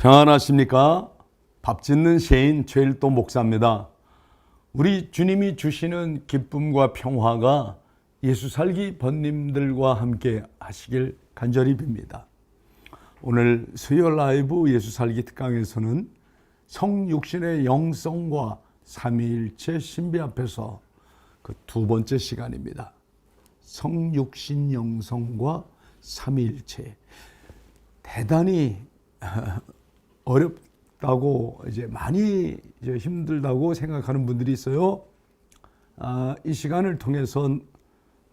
평안하십니까? 밥 짓는 세인 최일도 목사입니다. 우리 주님이 주시는 기쁨과 평화가 예수 살기 번님들과 함께 하시길 간절히 빕니다. 오늘 수요 라이브 예수 살기 특강에서는 성육신의 영성과 삼위일체 신비 앞에서 그 두 번째 시간입니다. 성육신 영성과 삼위일체. 대단히 어렵다고 많이 힘들다고 생각하는 분들이 있어요. 이 시간을 통해서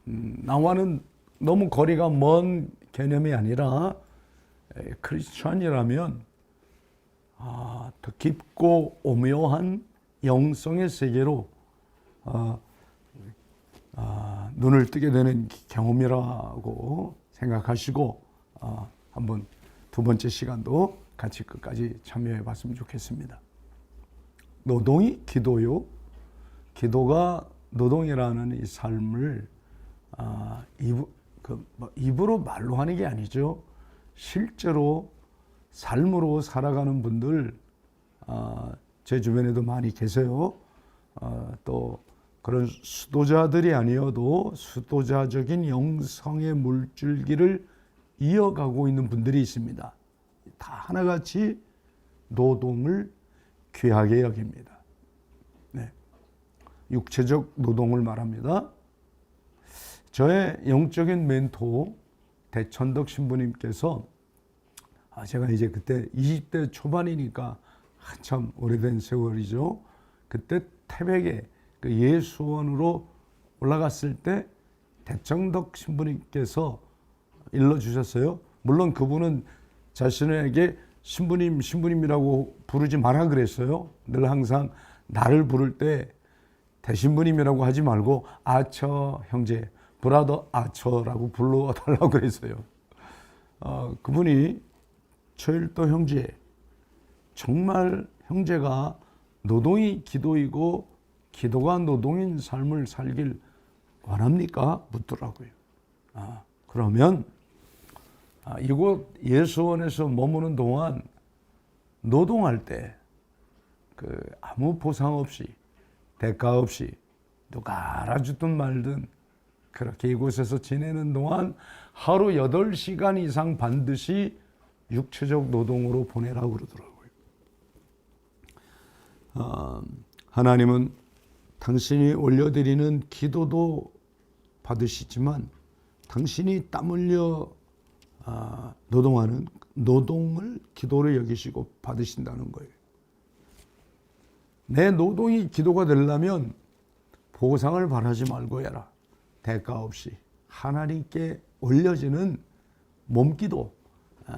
나와는 너무 거리가 먼 개념이 아니라 크리스천이라면 더 깊고 오묘한 영성의 세계로 눈을 뜨게 되는 경험이라고 생각하시고 한번 두 번째 시간도 같이 끝까지 참여해 봤으면 좋겠습니다. 노동이 기도요. 기도가 노동이라는 이 삶을 입으로 말로 하는 게 아니죠. 실제로 삶으로 살아가는 분들 제 주변에도 많이 계세요. 또 그런 수도자들이 아니어도 수도자적인 영성의 물줄기를 이어가고 있는 분들이 있습니다. 다 하나같이 노동을 귀하게 여깁니다. 네. 육체적 노동을 말합니다. 저의 영적인 멘토 대천덕 신부님께서 제가 이제 그때 20대 초반이니까 한참 오래된 세월이죠. 그때 태백에 그 예수원으로 올라갔을 때 대천덕 신부님께서 일러주셨어요. 물론 그분은 자신에게 신부님이라고 부르지 마라 그랬어요. 늘 항상 나를 부를 때 대신부님이라고 하지 말고 아처 형제, 브라더 아처라고 불러달라고 그랬어요. 그분이 최일도 형제, 정말 형제가 노동이 기도이고 기도가 노동인 삶을 살길 원합니까? 묻더라고요. 그러면 이곳 예수원에서 머무는 동안 노동할 때 아무 보상 없이 대가 없이 누가 알아주든 말든 그렇게 이곳에서 지내는 동안 하루 8시간 이상 반드시 육체적 노동으로 보내라고 그러더라고요. 하나님은 당신이 올려드리는 기도도 받으시지만 당신이 땀 흘려 노동하는 노동을 기도로 여기시고 받으신다는 거예요. 내 노동이 기도가 되려면 보상을 바라지 말고 해라. 대가 없이 하나님께 올려지는 몸기도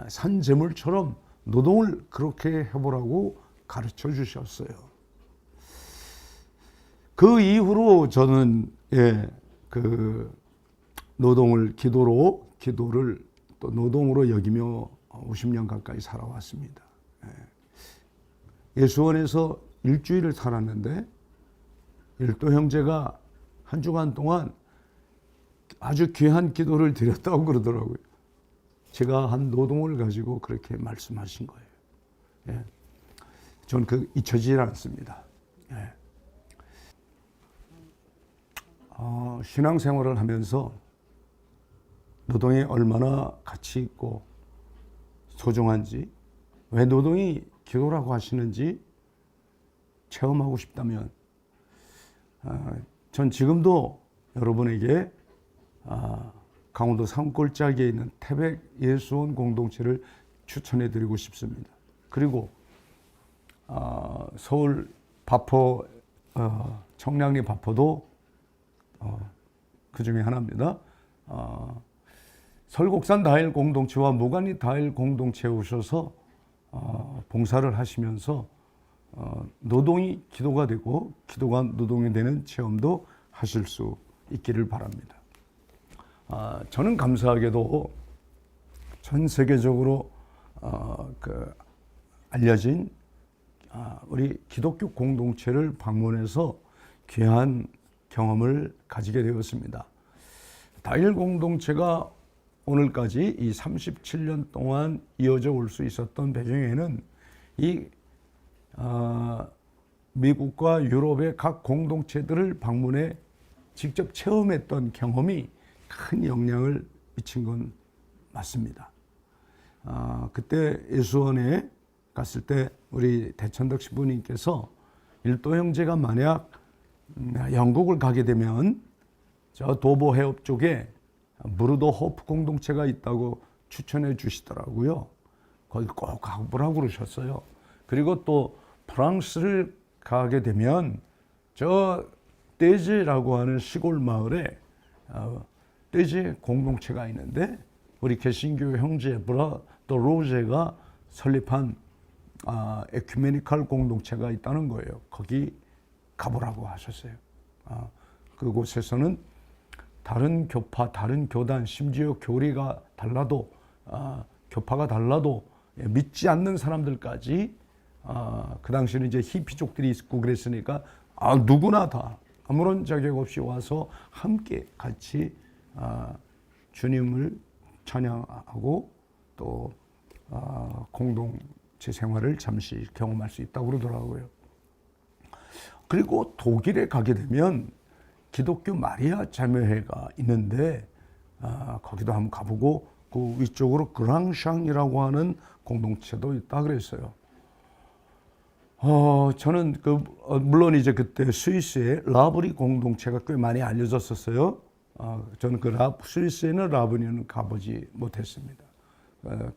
산재물처럼 노동을 그렇게 해보라고 가르쳐 주셨어요. 그 이후로 저는 노동을 기도를 또 노동으로 여기며 50년 가까이 살아왔습니다. 예수원에서 일주일을 살았는데 일도 형제가 한 주간 동안 아주 귀한 기도를 드렸다고 그러더라고요. 제가 한 노동을 가지고 그렇게 말씀하신 거예요. 전 잊혀지지 않습니다. 신앙생활을 하면서 노동이 얼마나 가치 있고 소중한지, 왜 노동이 기도라고 하시는지 체험하고 싶다면 전 지금도 여러분에게 강원도 산골짜기에 있는 태백 예수원 공동체를 추천해 드리고 싶습니다. 그리고 서울 바포 청량리 바포도 그 중에 하나입니다. 설곡산 다일 공동체와 무관리 다일 공동체에 오셔서 봉사를 하시면서 노동이 기도가 되고 기도가 노동이 되는 체험도 하실 수 있기를 바랍니다. 저는 감사하게도 전 세계적으로 알려진 우리 기독교 공동체를 방문해서 귀한 경험을 가지게 되었습니다. 다일 공동체가 오늘까지 이 37년 동안 이어져 올 수 있었던 배경에는 이 미국과 유럽의 각 공동체들을 방문해 직접 체험했던 경험이 큰 영향을 미친 건 맞습니다. 그때 예수원에 갔을 때 우리 대천덕 신부님께서 일도 형제가 만약 영국을 가게 되면 저 도보 해협 쪽에 무르도 호프 공동체가 있다고 추천해 주시더라고요. 거기 꼭 가보라고 그러셨어요. 그리고 또 프랑스를 가게 되면 저 떼제라고 하는 시골 마을에 떼제 공동체가 있는데 우리 개신교 형제 브라더 로제가 설립한 에큐메니컬 공동체가 있다는 거예요. 거기 가보라고 하셨어요. 그곳에서는 다른 교파, 다른 교단, 심지어 교리가 달라도 교파가 달라도 믿지 않는 사람들까지 그 당시에는 이제 히피족들이 있고 그랬으니까 누구나 다 아무런 자격 없이 와서 함께 같이 주님을 찬양하고 또 공동체 생활을 잠시 경험할 수 있다고 그러더라고요. 그리고 독일에 가게 되면 기독교 마리아 자매회가 있는데 거기도 한번 가보고 그 위쪽으로 그랑샹이라고 하는 공동체도 있다 그랬어요. 저는 물론 이제 그때 스위스의 라브리 공동체가 꽤 많이 알려졌었어요. 저는 스위스에는 라브리는 가보지 못했습니다.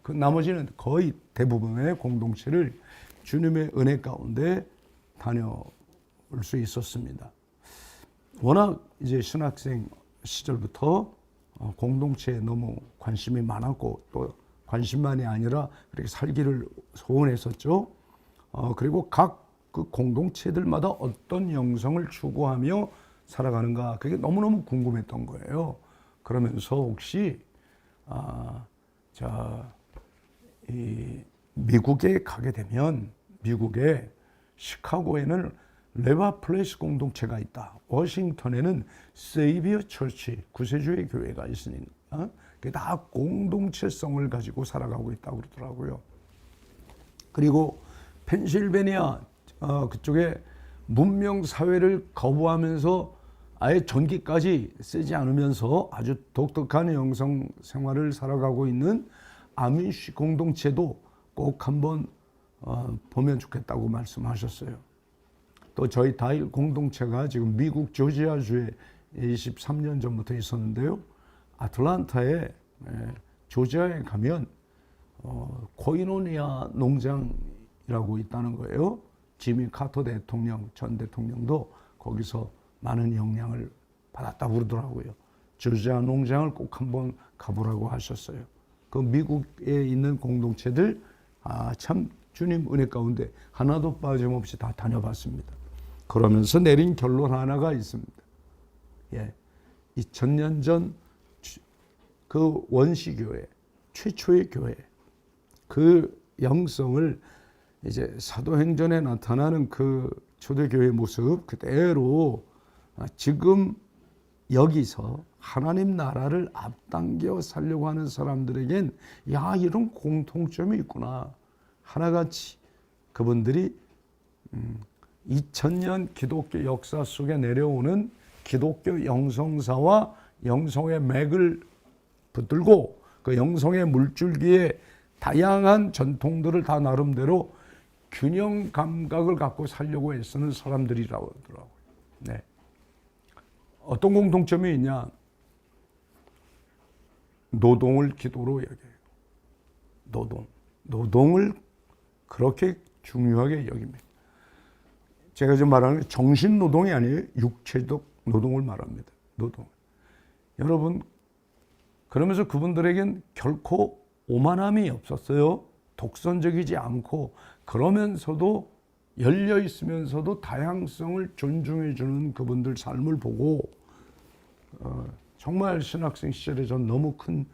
그 나머지는 거의 대부분의 공동체를 주님의 은혜 가운데 다녀올 수 있었습니다. 워낙 이제 신학생 시절부터 공동체에 너무 관심이 많았고 또 관심만이 아니라 그렇게 살기를 소원했었죠. 그리고 각 그 공동체들마다 어떤 영성을 추구하며 살아가는가 그게 너무너무 궁금했던 거예요. 그러면서 혹시 이 미국에 가게 되면 미국의 시카고에는 레바 플레이스 공동체가 있다. 워싱턴에는 세이비어 처치 구세주의 교회가 있으니까 그게 다 공동체성을 가지고 살아가고 있다고 그러더라고요. 그리고 펜실베니아 그쪽에 문명 사회를 거부하면서 아예 전기까지 쓰지 않으면서 아주 독특한 영성 생활을 살아가고 있는 아미쉬 공동체도 꼭 한번 보면 좋겠다고 말씀하셨어요. 또 저희 다일 공동체가 지금 미국 조지아주에 23년 전부터 있었는데요. 아틀란타에 조지아에 가면 코이노니아 농장이라고 있다는 거예요. 지미 카터 대통령, 전 대통령도 거기서 많은 영향을 받았다고 그러더라고요. 조지아 농장을 꼭 한번 가보라고 하셨어요. 그 미국에 있는 공동체들 참 주님 은혜 가운데 하나도 빠짐없이 다 다녀봤습니다. 그러면서 내린 결론 하나가 있습니다. 2000년 전 그 원시교회, 최초의 교회, 그 영성을 이제 사도행전에 나타나는 그 초대교회 모습 그대로 지금 여기서 하나님 나라를 앞당겨 살려고 하는 사람들에겐 이런 공통점이 있구나. 하나같이 그분들이 2000년 기독교 역사 속에 내려오는 기독교 영성사와 영성의 맥을 붙들고 그 영성의 물줄기에 다양한 전통들을 다 나름대로 균형 감각을 갖고 살려고 애쓰는 사람들이라고 하더라고요. 네. 어떤 공통점이 있냐? 노동을 기도로 여겨요. 노동을 그렇게 중요하게 여깁니다. 제가 지금 말하는 게 정신 노동이 아니에요. 육체적 노동을 말합니다. 노동. 여러분, 그러면서 그분들에겐 결코 오만함이 없었어요. 독선적이지 않고 그러면서도 열려 있으면서도 다양성을 존중해 주는 그분들 삶을 보고 정말 신학생 시절에 전 너무 큰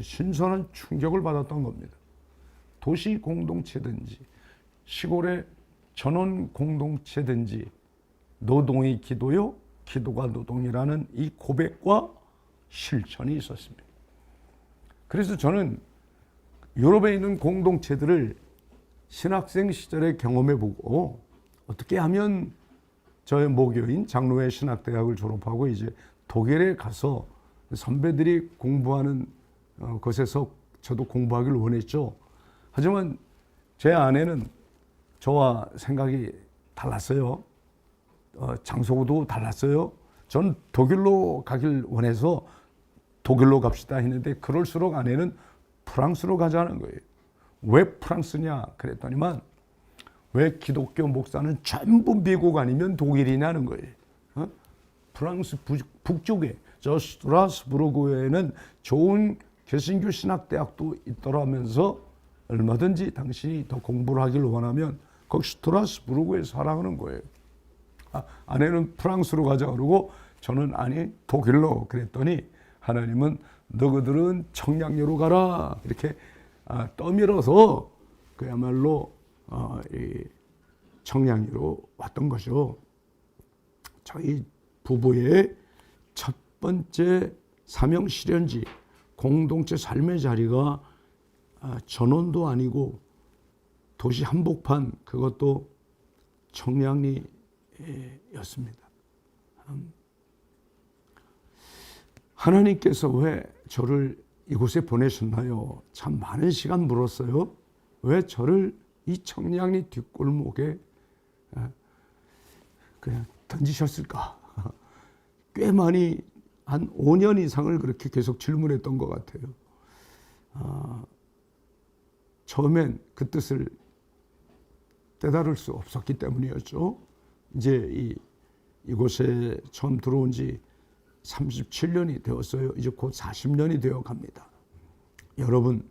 신선한 충격을 받았던 겁니다. 도시 공동체든지 시골의 전원 공동체든지 노동이 기도요, 기도가 노동이라는 이 고백과 실천이 있었습니다. 그래서 저는 유럽에 있는 공동체들을 신학생 시절에 경험해보고 어떻게 하면 저의 모교인 장로회 신학대학을 졸업하고 이제 독일에 가서 선배들이 공부하는 곳에서 저도 공부하기를 원했죠. 하지만 제 아내는 저와 생각이 달랐어요. 장소도 달랐어요. 전 독일로 가길 원해서 독일로 갑시다 했는데 그럴수록 아내는 프랑스로 가자는 거예요. 왜 프랑스냐 그랬더니만 왜 기독교 목사는 전부 미국 아니면 독일이냐는 거예요. 프랑스 북쪽에 저 스트라스부르크에는 좋은 개신교 신학대학도 있더라면서 얼마든지 당신이 더 공부를 하길 원하면 거기 스트라스부르크에 살아가는 거예요. 아내는 프랑스로 가자 그러고 저는 아니 독일로 그랬더니 하나님은 너희들은 청량리로 가라 이렇게 떠밀어서 그야말로 청량리로 왔던 거죠. 저희 부부의 첫 번째 사명 실현지 공동체 삶의 자리가 전원도 아니고 도시 한복판 그것도 청량리였습니다. 하나님께서 왜 저를 이곳에 보내셨나요? 참 많은 시간 물었어요. 왜 저를 이 청량리 뒷골목에 그냥 던지셨을까? 꽤 많이 한 5년 이상을 그렇게 계속 질문했던 것 같아요. 처음엔 그 뜻을 깨달을 수 없었기 때문이었죠. 이제 이곳에 처음 들어온 지 37년이 되었어요. 이제 곧 40년이 되어 갑니다. 여러분,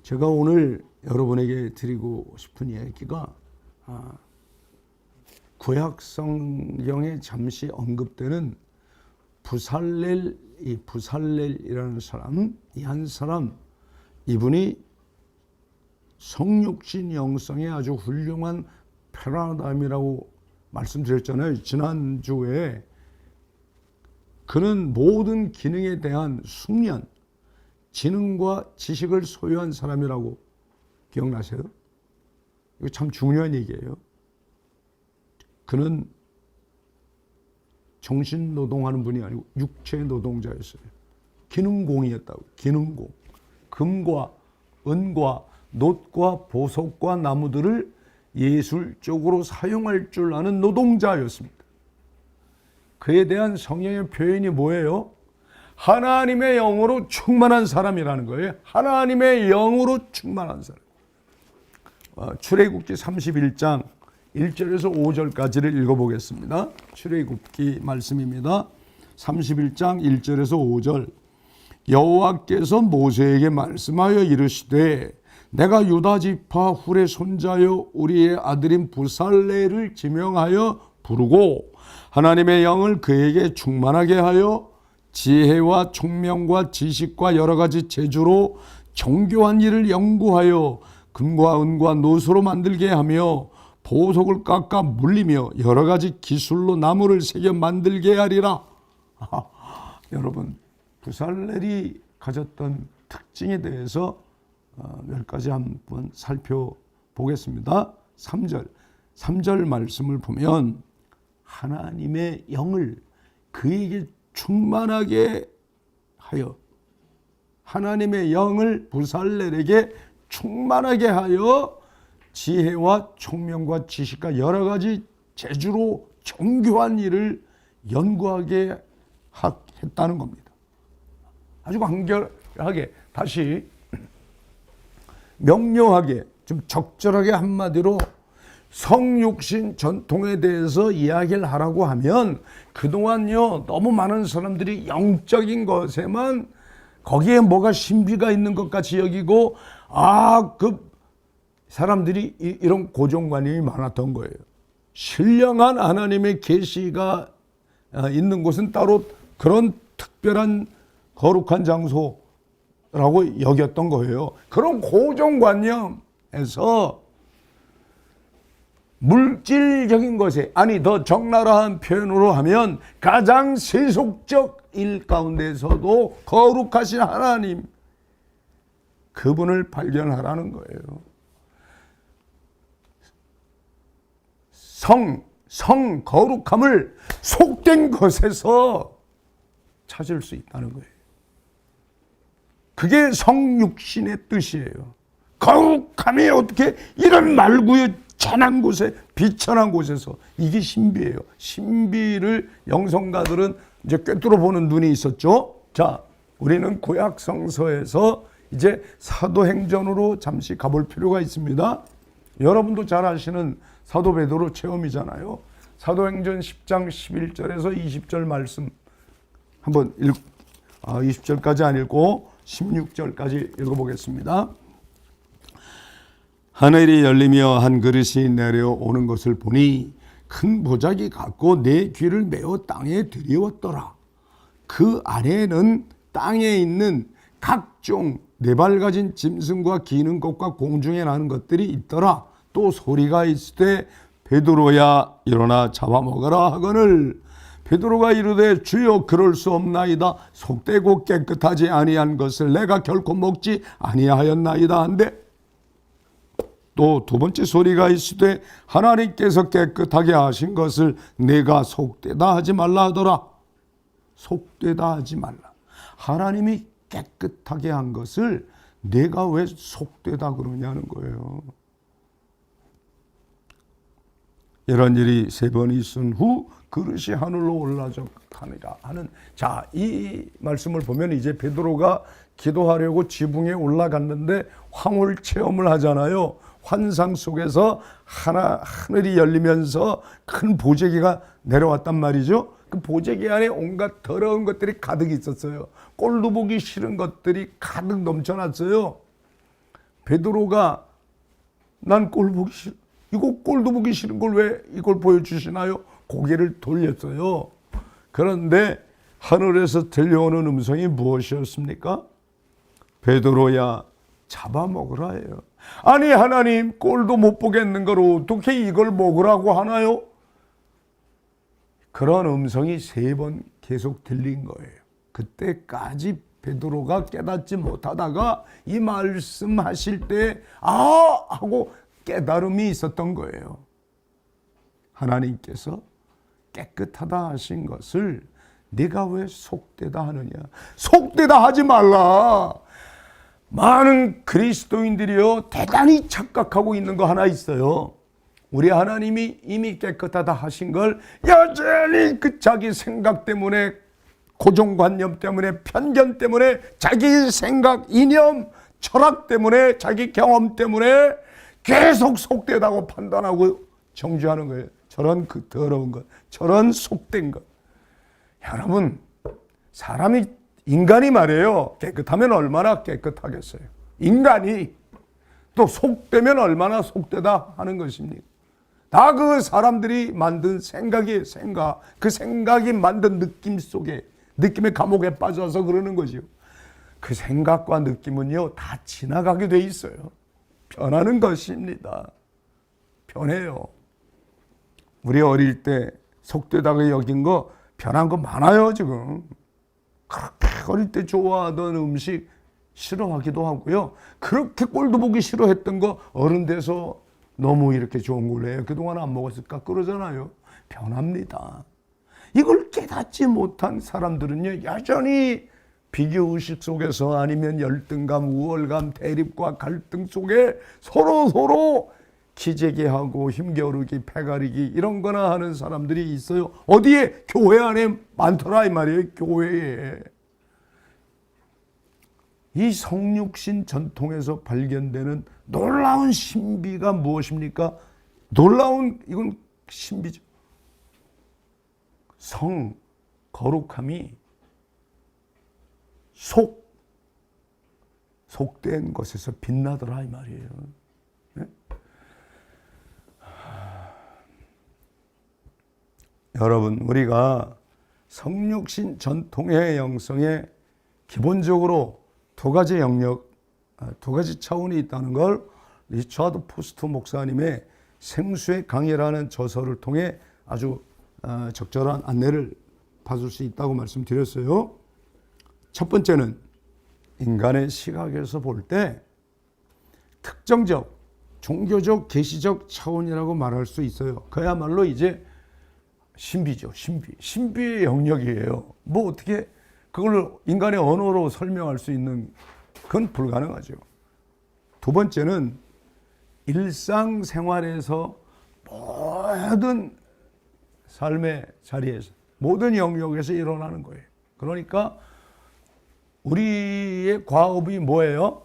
제가 오늘 여러분에게 드리고 싶은 이야기가 구약 성경에 잠시 언급되는 부살렐이라는 사람, 이 한 사람, 이분이 성육신 영성의 아주 훌륭한 패러다임이라고 말씀드렸잖아요. 지난주에 그는 모든 기능에 대한 숙련, 지능과 지식을 소유한 사람이라고 기억나세요? 이거 참 중요한 얘기예요. 그는 정신 노동하는 분이 아니고 육체 노동자였어요. 기능공이었다고. 기능공. 금과 은과 놋과 보석과 나무들을 예술적으로 사용할 줄 아는 노동자였습니다. 그에 대한 성경의 표현이 뭐예요? 하나님의 영으로 충만한 사람이라는 거예요. 하나님의 영으로 충만한 사람. 출애굽기 31장 1절에서 5절까지를 읽어보겠습니다. 출애굽기 말씀입니다. 31장 1절에서 5절. 여호와께서 모세에게 말씀하여 이르시되 내가 유다 지파 훌의 손자여 우리의 아들인 부살레를 지명하여 부르고 하나님의 영을 그에게 충만하게 하여 지혜와 총명과 지식과 여러 가지 재주로 정교한 일을 연구하여 금과 은과 노소로 만들게 하며 보석을 깎아 물리며 여러 가지 기술로 나무를 새겨 만들게 하리라. 여러분, 부살렐이 가졌던 특징에 대해서 몇 가지 한번 살펴보겠습니다. 3절 말씀을 보면 하나님의 영을 그에게 충만하게 하여 하나님의 영을 부살렐에게 충만하게 하여 지혜와 총명과 지식과 여러 가지 재주로 정교한 일을 연구하게 했다는 겁니다. 아주 간결하게 다시 명료하게 좀 적절하게 한마디로 성육신 전통에 대해서 이야기를 하라고 하면 그동안요 너무 많은 사람들이 영적인 것에만 거기에 뭐가 신비가 있는 것 같이 여기고 그 사람들이 이런 고정관념이 많았던 거예요. 신령한 하나님의 계시가 있는 곳은 따로 그런 특별한 거룩한 장소라고 여겼던 거예요. 그런 고정관념에서 물질적인 것에 더 적나라한 표현으로 하면 가장 세속적 일 가운데서도 거룩하신 하나님 그분을 발견하라는 거예요. 거룩함을 속된 것에서 찾을 수 있다는 거예요. 그게 성육신의 뜻이에요. 거룩함이 어떻게 이런 말구의 찬한 곳에, 비천한 곳에서, 이게 신비예요. 신비를 영성가들은 이제 꿰뚫어 보는 눈이 있었죠. 자, 우리는 구약 성서에서 이제 사도행전으로 잠시 가볼 필요가 있습니다. 여러분도 잘 아시는 사도 베드로 체험이잖아요. 사도행전 10장 11절에서 20절 말씀 한번 20절까지 안 읽고 16절까지 읽어보겠습니다. 하늘이 열리며 한 그릇이 내려오는 것을 보니 큰 보자기 같고 내 귀를 메어 땅에 들이웠더라. 그 안에는 땅에 있는 각종 네 발 가진 짐승과 기는 것과 공중에 나는 것들이 있더라. 또 소리가 있을 때 베드로야 일어나 잡아먹으라 하거늘 베드로가 이르되 주여 그럴 수 없나이다. 속되고 깨끗하지 아니한 것을 내가 결코 먹지 아니하였나이다 한데 또 두 번째 소리가 있을 때 하나님께서 깨끗하게 하신 것을 내가 속되다 하지 말라 하더라. 속되다 하지 말라. 하나님이 깨끗하게 한 것을 내가 왜 속되다 그러냐는 거예요. 이런 일이 3번 있은 후 그릇이 하늘로 올라가니라 하는, 자, 이 말씀을 보면 이제 베드로가 기도하려고 지붕에 올라갔는데 황홀 체험을 하잖아요. 환상 속에서 하늘이 열리면서 큰 보재기가 내려왔단 말이죠. 그 보재기 안에 온갖 더러운 것들이 가득 있었어요. 꼴도 보기 싫은 것들이 가득 넘쳐났어요. 베드로가 난 꼴 보기 싫어, 이거 꼴도 보기 싫은 걸 왜 이걸 보여주시나요? 고개를 돌렸어요. 그런데 하늘에서 들려오는 음성이 무엇이었습니까? 베드로야 잡아먹으라 해요. 아니 하나님, 꼴도 못 보겠는 걸 어떻게 이걸 먹으라고 하나요? 그런 음성이 3번 계속 들린 거예요. 그때까지 베드로가 깨닫지 못하다가 이 말씀하실 때 아! 하고 깨달음이 있었던 거예요. 하나님께서 깨끗하다 하신 것을 네가 왜 속되다 하느냐. 속되다 하지 말라. 많은 그리스도인들이요 대단히 착각하고 있는 거 하나 있어요. 우리 하나님이 이미 깨끗하다 하신 걸 여전히 그 자기 생각 때문에, 고정관념 때문에, 편견 때문에, 자기 생각, 이념, 철학 때문에, 자기 경험 때문에 계속 속되다고 판단하고 정죄하는 거예요. 저런 그 더러운 것, 저런 속된 것. 여러분, 인간이 말이에요. 깨끗하면 얼마나 깨끗하겠어요. 인간이 또 속되면 얼마나 속되다 하는 것입니까? 다 그 사람들이 만든 생각이에요. 생각. 그 생각이 만든 느낌 속에, 느낌의 감옥에 빠져서 그러는 거죠. 그 생각과 느낌은요 다 지나가게 돼 있어요. 변하는 것입니다. 변해요. 우리 어릴 때 속되다고 여긴 거 변한 거 많아요. 지금 그렇게 어릴 때 좋아하던 음식 싫어하기도 하고요. 그렇게 꼴도 보기 싫어했던 거 어른 돼서 너무 이렇게 좋은 걸로 해요. 그동안 안 먹었을까 그러잖아요. 변합니다. 이걸 깨닫지 못한 사람들은요 여전히 비교의식 속에서, 아니면 열등감, 우월감, 대립과 갈등 속에 서로 기재기하고 힘겨루기, 패가리기 이런 거나 하는 사람들이 있어요. 어디에? 교회 안에 많더라 이 말이에요. 교회에. 이 성육신 전통에서 발견되는 놀라운 신비가 무엇입니까? 이건 신비죠. 거룩함이 속된 것에서 빛나더라 이 말이에요. 네? 여러분, 우리가 성육신 전통의 영성에 기본적으로 두 가지 차원이 있다는 걸 리처드 포스트 목사님의 생수의 강해라는 저서를 통해 아주 적절한 안내를 받을 수 있다고 말씀드렸어요. 첫 번째는 인간의 시각에서 볼 때 특정적 종교적 계시적 차원이라고 말할 수 있어요. 그야말로 이제 신비죠. 신비의 영역이에요. 뭐 어떻게 그걸 인간의 언어로 설명할 수 있는 그건 불가능하죠. 두 번째는 일상생활에서 모든 삶의 자리에서 모든 영역에서 일어나는 거예요. 그러니까 우리의 과업이 뭐예요?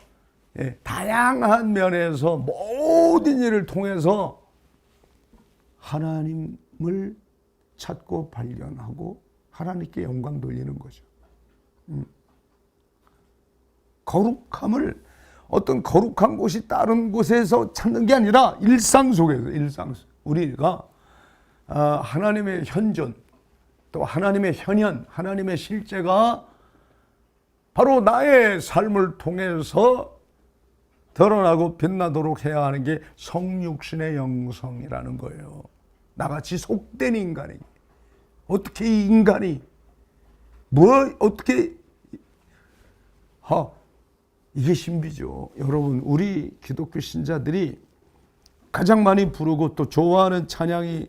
다양한 면에서 모든 일을 통해서 하나님을 찾고 발견하고 하나님께 영광 돌리는 거죠. 거룩함을 어떤 거룩한 곳이 다른 곳에서 찾는 게 아니라 일상 속에서 우리가 하나님의 현존 또 하나님의 현현 하나님의 실제가 바로 나의 삶을 통해서 드러나고 빛나도록 해야 하는 게 성육신의 영성이라는 거예요. 나같이 속된 인간이 어떻게 이 인간이 어떻게 이게 신비죠. 여러분 우리 기독교 신자들이 가장 많이 부르고 또 좋아하는 찬양이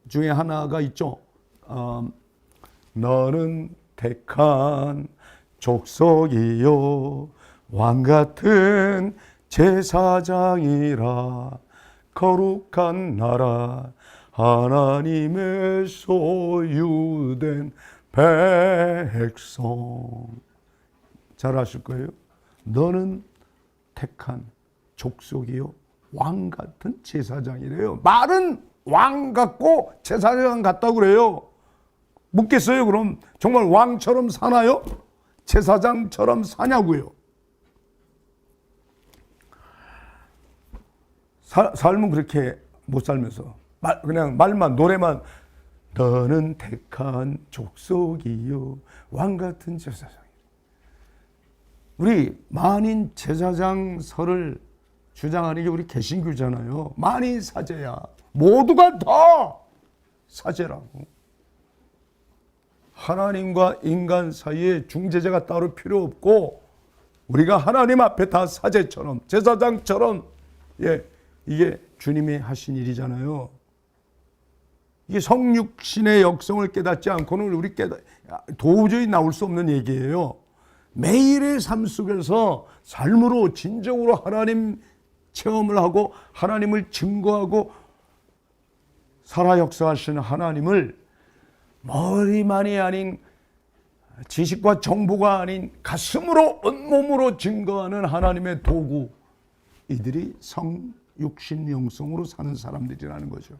중에 하나가 있죠. 너는 택한 족속이요 왕같은 제사장이라 거룩한 나라 하나님의 소유된 백성. 잘 아실 거예요. 너는 택한 족속이요 왕같은 제사장이래요. 말은 왕 같고 제사장 같다고 그래요. 묻겠어요? 그럼 정말 왕처럼 사나요? 제사장처럼 사냐고요. 삶은 그렇게 못 살면서 그냥 말만 노래만 너는 택한 족속이요 왕같은 제사장. 우리 만인 제사장설을 주장하는 게 우리 개신교잖아요. 만인 사제야. 모두가 다 사제라고. 하나님과 인간 사이에 중재자가 따로 필요 없고 우리가 하나님 앞에 다 사제처럼 제사장처럼 이게 주님이 하신 일이잖아요. 이게 성육신의 역성을 깨닫지 않고는 우리 도저히 나올 수 없는 얘기예요. 매일의 삶 속에서 삶으로 진정으로 하나님 체험을 하고 하나님을 증거하고 살아 역사하시는 하나님을 머리만이 아닌 지식과 정보가 아닌 가슴으로 온몸으로 증거하는 하나님의 도구, 이들이 성육신 영성으로 사는 사람들이라는 거죠.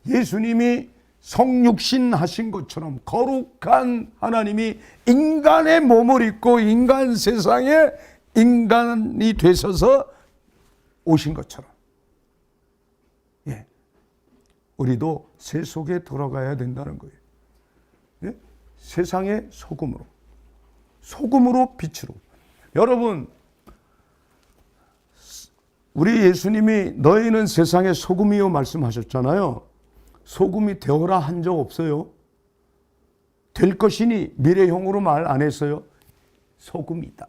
예수님이 성육신 하신 것처럼 거룩한 하나님이 인간의 몸을 입고 인간 세상에 인간이 되셔서 오신 것처럼 우리도 세속에 돌아가야 된다는 거예요. 세상의 소금으로 빛으로. 여러분 우리 예수님이 너희는 세상의 소금이요 말씀하셨잖아요. 소금이 되어라 한 적 없어요. 될 것이니 미래형으로 말 안 했어요. 소금이다.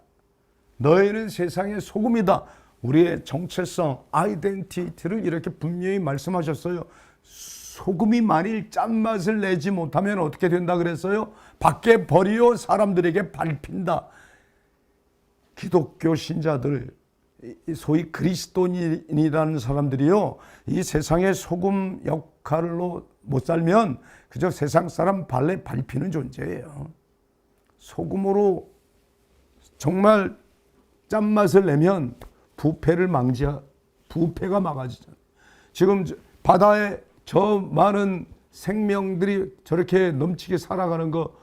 너희는 세상의 소금이다. 우리의 정체성, 아이덴티티를 이렇게 분명히 말씀하셨어요. 소금이 만일 짠맛을 내지 못하면 어떻게 된다 그랬어요? 밖에 버리어 사람들에게 밟힌다. 기독교 신자들, 소위 그리스도인이라는 사람들이요, 이 세상의 소금 역할로 못 살면 그저 세상 사람 발에 밟히는 존재예요. 소금으로 정말 짠맛을 내면 부패가 막아지잖아요. 지금 바다에 저 많은 생명들이 저렇게 넘치게 살아가는 거,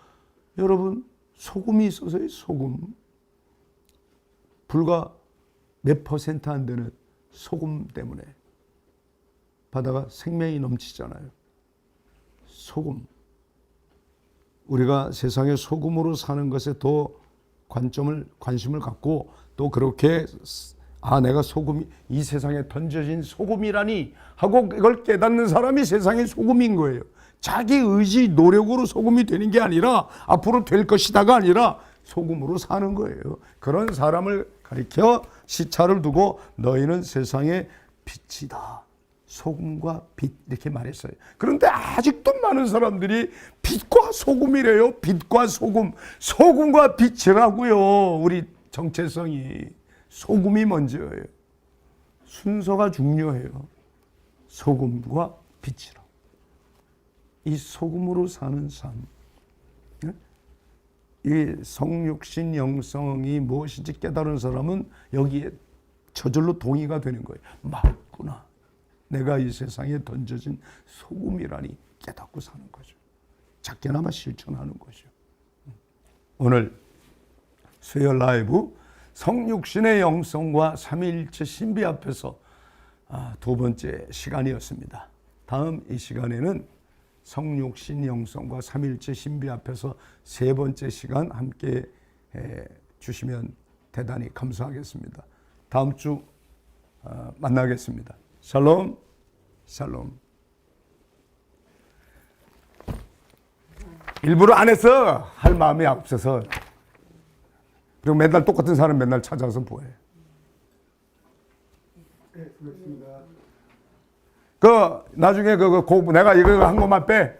여러분 소금이 있어서요. 소금. 불과 몇 퍼센트 안 되는 소금 때문에 바다가 생명이 넘치잖아요. 소금. 우리가 세상의 소금으로 사는 것에 더 관심을 갖고 또 그렇게 내가 소금이 이 세상에 던져진 소금이라니 하고 이걸 깨닫는 사람이 세상의 소금인 거예요. 자기 의지 노력으로 소금이 되는 게 아니라 앞으로 될 것이다가 아니라 소금으로 사는 거예요. 그런 사람을 가리켜 시차를 두고 너희는 세상의 빛이다. 소금과 빛 이렇게 말했어요. 그런데 아직도 많은 사람들이 빛과 소금이래요. 빛과 소금. 소금과 빛이라고요. 우리 정체성이. 소금이 먼저예요. 순서가 중요해요. 소금과 빛이라고. 이 소금으로 사는 삶. 이 성육신 영성이 무엇인지 깨달은 사람은 여기에 저절로 동의가 되는 거예요. 맞구나. 내가 이 세상에 던져진 소금이라니 깨닫고 사는 거죠. 작게나마 실천하는 거죠. 오늘 수요 라이브 성육신의 영성과 삼위일체 신비 앞에서 두 번째 시간이었습니다. 다음 이 시간에는 성육신 영성과 삼위일체 신비 앞에서 세 번째 시간 함께 주시면 대단히 감사하겠습니다. 다음 주 만나겠습니다. 샬롬, 샬롬. 일부러 안 해서 할 마음이 없어서. 그리고 맨날 똑같은 사람 맨날 찾아서 뭐해. 네, 수고했습니다. 나중에 내가 이거 한 것만 빼.